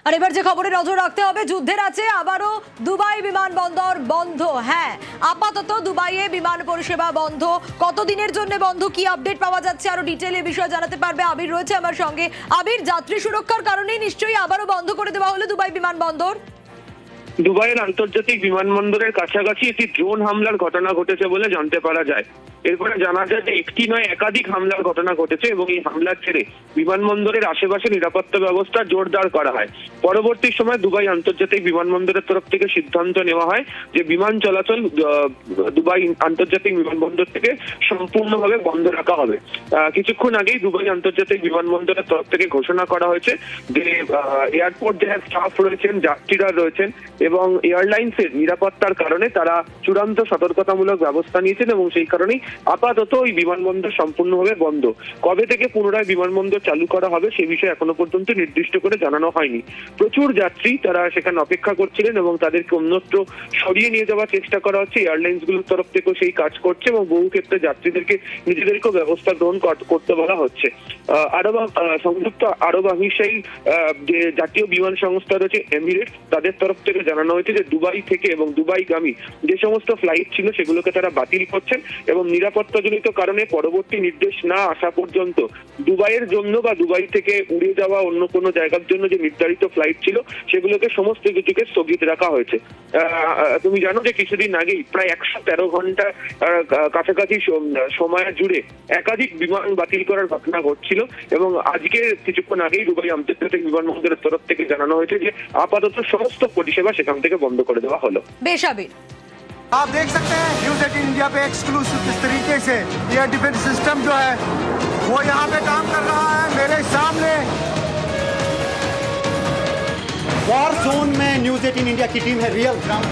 আর এবার যে খবরে নজর রাখতে হবে, যুদ্ধের আছে আবারও দুবাই বিমানবন্দর বন্ধ। হ্যাঁ, আপাতত দুবাইয়ে বিমান পরিষেবা বন্ধ। কতদিনের জন্য বন্ধ, কি আপডেট পাওয়া যাচ্ছে, আরো ডিটেইলে বিষয় জানাতে পারবে আবির রয়েছে আমার সঙ্গে। আবির, যাত্রী সুরক্ষার কারণেই নিশ্চয়ই আবারও বন্ধ করে দেওয়া হলো দুবাই বিমানবন্দর। দুবাইয়ের আন্তর্জাতিক বিমানবন্দরের কাছাকাছি একটি ড্রোন হামলার ঘটনা ঘটেছে বলে জানতে পারা যায়। এরপরে জানা যায় যে একটি নয় একাধিক হামলার ঘটনা ঘটেছে এবং এই হামলার ছেড়ে বিমানবন্দরের আশেপাশে নিরাপত্তা ব্যবস্থা জোরদার করা হয়। পরবর্তী সময় দুবাই আন্তর্জাতিক বিমানবন্দরের তরফ থেকে সিদ্ধান্ত নেওয়া হয় যে বিমান চলাচল দুবাই আন্তর্জাতিক বিমানবন্দর থেকে সম্পূর্ণভাবে বন্ধ রাখা হবে। কিছুক্ষণ আগেই দুবাই আন্তর্জাতিক বিমানবন্দরের তরফ থেকে ঘোষণা করা হয়েছে যে এয়ারপোর্ট যারা স্টাফ রয়েছেন, যাত্রীরা রয়েছেন এবং এয়ারলাইন্সের নিরাপত্তার কারণে তারা চূড়ান্ত সতর্কতামূলক ব্যবস্থা নিয়েছেন এবং সেই কারণেই আপাতত ওই বিমানবন্দর সম্পূর্ণভাবে বন্ধ। কবে থেকে পুনরায় বিমানবন্দর চালু করা হবে সে বিষয়ে এখনো পর্যন্ত নির্দিষ্ট করে জানানো হয়নি। প্রচুর যাত্রী তারা সেখানে অপেক্ষা করছিলেন এবং তাদেরকে অন্যত্র সরিয়ে নিয়ে যাওয়ার চেষ্টা করা হচ্ছে। এয়ারলাইন্স গুলোর তরফ থেকেও সেই কাজ করছে এবং বহু ক্ষেত্রে যাত্রীদেরকে নিজেদেরকেও ব্যবস্থা গ্রহণ করতে বলা হচ্ছে। সংযুক্ত আরব আমিরশাহী যে জাতীয় বিমান সংস্থা রয়েছে এমিরেটস, তাদের তরফ থেকে জানানো হয়েছে যে দুবাই থেকে এবং দুবাইগামী যে সমস্ত ফ্লাইট ছিল সেগুলোকে তারা বাতিল করছেন এবং নিরাপত্তাজনিত কারণে পরবর্তী নির্দেশ না আসা পর্যন্ত দুবাইয়ের জন্য বা দুবাই থেকে উড়ে যাওয়া অন্য কোনো জায়গার জন্য যে নির্ধারিত ফ্লাইট ছিল সেগুলোকে সমস্ত কিছুকে স্থগিত রাখা হয়েছে। তুমি জানো যে কিছুদিন আগেই প্রায় 113 ঘন্টা কাছাকাছি সময় জুড়ে একাধিক বিমান বাতিল করার ঘটনা ঘটছিল এবং আজকে কিছুক্ষণ আগেই দুবাই আন্তর্জাতিক বিমানবন্দরের তরফ থেকে জানানো হয়েছে যে আপাতত সমস্ত পরিষেবা সেখান থেকে বন্ধ করে দেওয়া হলো। বেশ আবির, आप देख सकते हैं न्यूज 18 इंडिया पे एक्सक्लूसिव किस तरीके से एयर डिफेंस सिस्टम जो है वो यहाँ पे काम कर रहा है। मेरे सामने वॉर जोन में न्यूज 18 इंडिया की टीम है रियल ग्राउंड